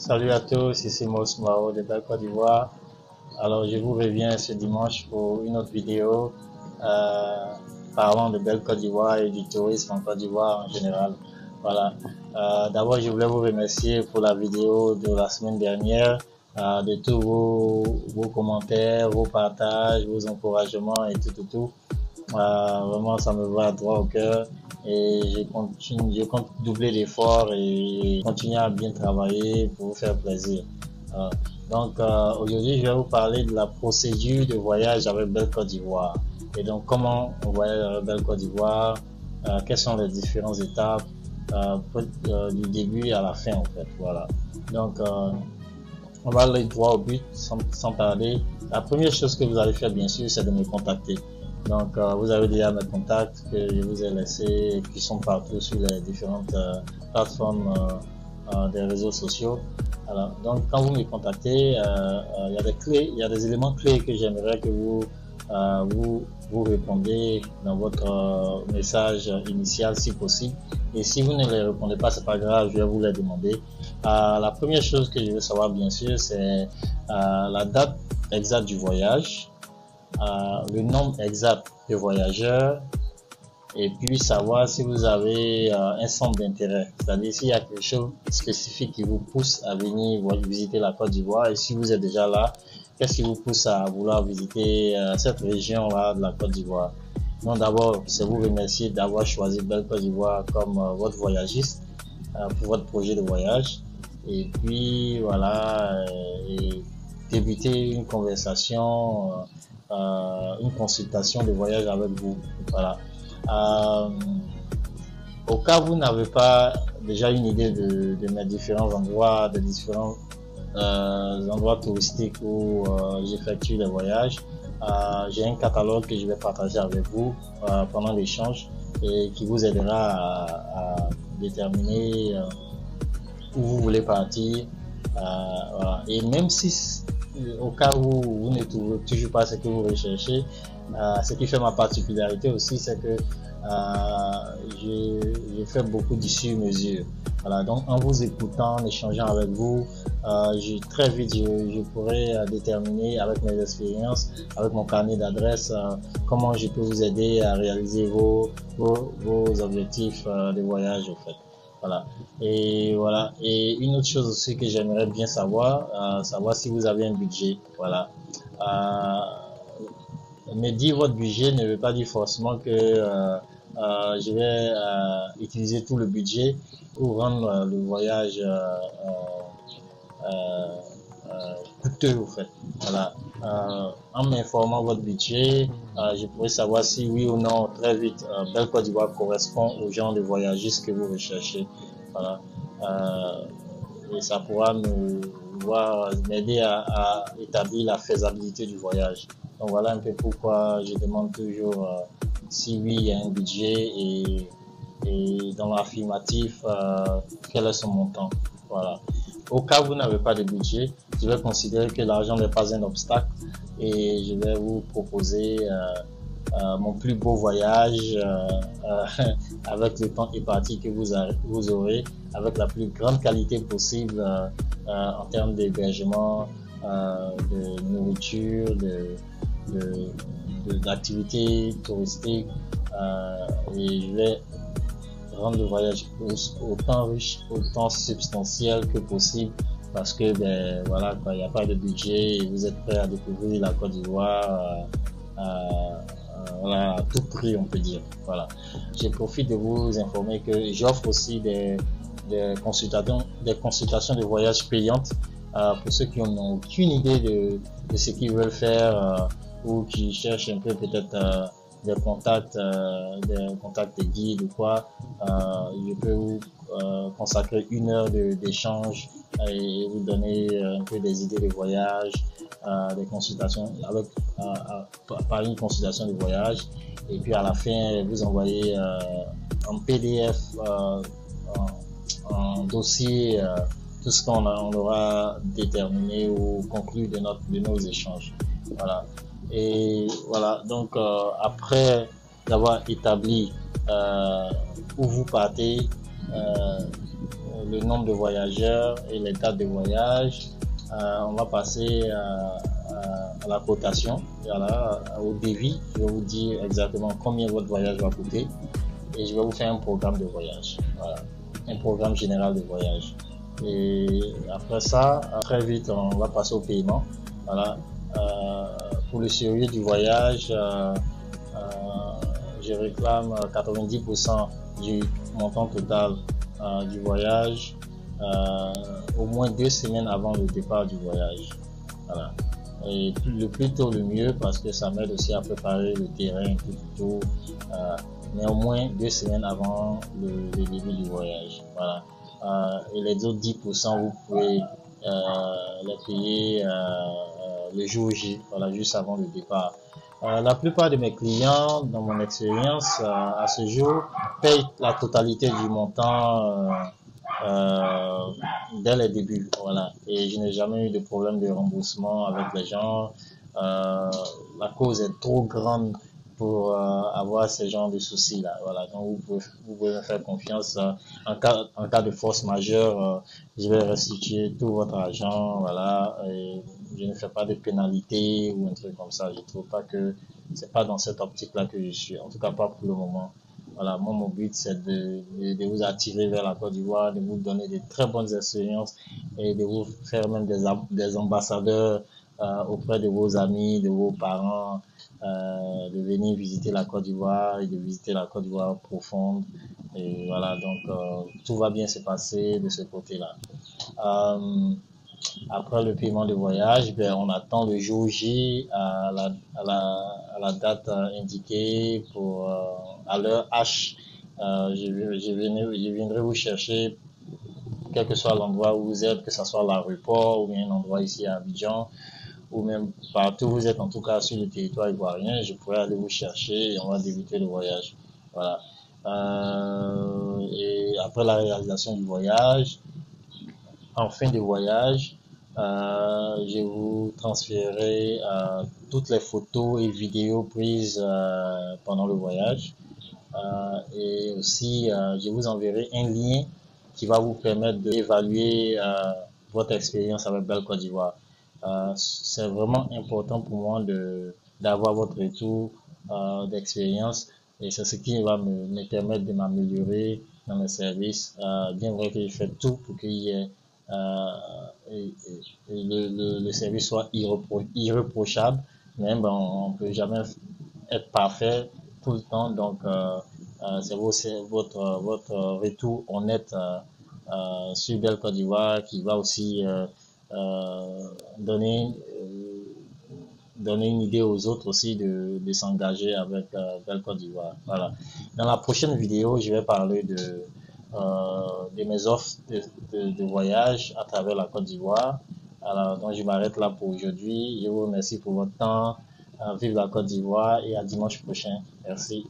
Salut à tous, ici Mos Mao de Belle Côte d'Ivoire. Alors, je vous reviens ce dimanche pour une autre vidéo euh, parlant de Belle Côte d'Ivoire et du tourisme en Côte d'Ivoire en général. Voilà. D'abord, je voulais vous remercier pour la vidéo de la semaine dernière, de tous vos commentaires, vos partages, vos encouragements et tout. Vraiment, ça me va droit au cœur et je compte doubler l'effort et continuer à bien travailler pour vous faire plaisir. Euh, Aujourd'hui, je vais vous parler de la procédure de voyage avec Belle Côte d'Ivoire. Et donc, comment on voyage avec Belle Côte d'Ivoire, quelles sont les différentes étapes du début à la fin, en fait. Voilà. Donc, on va aller droit au but sans tarder. La première chose que vous allez faire, bien sûr, c'est de me contacter. Donc, vous avez déjà mes contacts que je vous ai laissés, qui sont partout sur les différentes plateformes des réseaux sociaux. Alors, donc, quand vous me contactez, il y a des clés, il y a des éléments clés que j'aimerais que vous répondez dans votre message initial, si possible. Et si vous ne les répondez pas, c'est pas grave, je vais vous les demander. La première chose que je veux savoir, bien sûr, c'est la date exacte du voyage. Le nombre exact de voyageurs et puis savoir si vous avez un centre d'intérêt, c'est-à-dire s'il y a quelque chose spécifique qui vous pousse à venir visiter la Côte d'Ivoire et si vous êtes déjà là, qu'est-ce qui vous pousse à vouloir visiter cette région-là de la Côte d'Ivoire. Donc d'abord, c'est vous remercier d'avoir choisi Belle Côte d'Ivoire comme votre voyagiste pour votre projet de voyage et puis voilà, et débuter une conversation, une consultation de voyage avec vous. Voilà. Au cas où vous n'avez pas déjà une idée de mes différents endroits, des différents endroits touristiques où j'effectue les voyages, j'ai un catalogue que je vais partager avec vous pendant l'échange et qui vous aidera à déterminer où vous voulez partir. Voilà. Et même si au cas où vous ne trouvez toujours pas ce que vous recherchez, ce qui fait ma particularité aussi, c'est que je fais beaucoup du sur-mesure. Voilà, donc en vous écoutant, en échangeant avec vous, très vite je pourrai déterminer avec mes expériences, avec mon carnet d'adresses, comment je peux vous aider à réaliser vos objectifs de voyage en fait. Voilà. Et voilà. Et une autre chose aussi que j'aimerais bien savoir, savoir si vous avez un budget. Voilà. Mais dire votre budget ne veut pas dire forcément que je vais utiliser tout le budget pour rendre le voyage coûteux au fait. Voilà. En m'informant votre budget, je pourrais savoir si oui ou non très vite Belle Côte d'Ivoire correspond au genre de voyagistes que vous recherchez. Voilà. Et ça pourra m'aider à établir la faisabilité du voyage. Donc voilà un peu pourquoi je demande toujours si oui il y a un budget et dans l'affirmatif quel est son montant. Voilà. Au cas où vous n'avez pas de budget, je vais considérer que l'argent n'est pas un obstacle et je vais vous proposer mon plus beau voyage avec le temps imparti que vous aurez, avec la plus grande qualité possible en termes d'hébergement, de nourriture, d'activités touristiques et je vais rendre le voyage autant riche, autant substantiel que possible parce que ben voilà quoi, il n'y a pas de budget et vous êtes prêt à découvrir la Côte d'Ivoire voilà, à tout prix on peut dire. Voilà. Je profite de vous informer que j'offre aussi des consultations de voyage payantes pour ceux qui n'ont aucune idée de ce qu'ils veulent faire ou qui cherchent un peu peut-être des contacts de guides ou quoi. Je peux vous consacrer 1 heure d'échange et vous donner un peu des idées de voyage, des consultations par une consultation de voyage et puis à la fin vous envoyer en PDF en dossier tout ce qu'on aura déterminé ou conclu de nos échanges. Voilà. Et voilà, donc après avoir établi où vous partez, le nombre de voyageurs et les dates de voyage. On va passer à la cotation, voilà, au devis. Je vais vous dire exactement combien votre voyage va coûter et je vais vous faire un programme de voyage, voilà, un programme général de voyage. Et après ça, très vite, on va passer au paiement. Voilà. Pour le sérieux du voyage, je réclame 90% du montant total du voyage, au moins 2 semaines avant le départ du voyage. Voilà. Et le plus tôt le mieux, parce que ça m'aide aussi à préparer le terrain un peu plus tôt, mais au moins 2 semaines avant le début du voyage. Voilà. Et les autres 10%, vous pouvez les payer le jour J, voilà, juste avant le départ. La plupart de mes clients, dans mon expérience, à ce jour, payent la totalité du montant dès les débuts, voilà. Et je n'ai jamais eu de problème de remboursement avec les gens. La cause est trop grande pour avoir ce genre de soucis là, voilà. Donc vous pouvez me faire confiance. En cas de force majeure, je vais restituer tout votre argent, voilà. Et je ne fais pas de pénalité ou un truc comme ça. Je trouve pas que c'est pas dans cette optique là que je suis, en tout cas pas pour le moment. Voilà, moi, mon but, c'est de vous attirer vers la Côte d'Ivoire, de vous donner de très bonnes expériences et de vous faire même des ambassadeurs auprès de vos amis, de vos parents, de venir visiter la Côte d'Ivoire et de visiter la Côte d'Ivoire profonde. Et voilà, donc tout va bien se passer de ce côté-là. Après le paiement de voyage, ben, on attend le jour J à la date indiquée pour à l'heure H. Je viendrai vous chercher, quel que soit l'endroit où vous êtes, que ce soit l'aéroport ou bien un endroit ici à Abidjan, ou même partout où vous êtes, en tout cas sur le territoire ivoirien, je pourrais aller vous chercher et on va débuter le voyage. Voilà. Et après la réalisation du voyage, en fin de voyage, je vous transférerai toutes les photos et vidéos prises pendant le voyage. Et aussi, je vous enverrai un lien qui va vous permettre d'évaluer votre expérience avec Belle Côte d'Ivoire. C'est vraiment important pour moi d'avoir votre retour d'expérience et c'est ce qui va me permettre de m'améliorer dans mes services. Bien vrai que je fais tout pour qu'il y ait le service soit irréprochable, mais ben, on peut jamais être parfait tout le temps, donc c'est votre retour honnête sur Belle Côte d'Ivoire qui va aussi donner une idée aux autres aussi de s'engager avec Belle Côte d'Ivoire. Voilà. Dans la prochaine vidéo, je vais parler de mes offres de voyage à travers la Côte d'Ivoire. Alors, donc je m'arrête là pour aujourd'hui. Je vous remercie pour votre temps. Vive la Côte d'Ivoire et à dimanche prochain. Merci.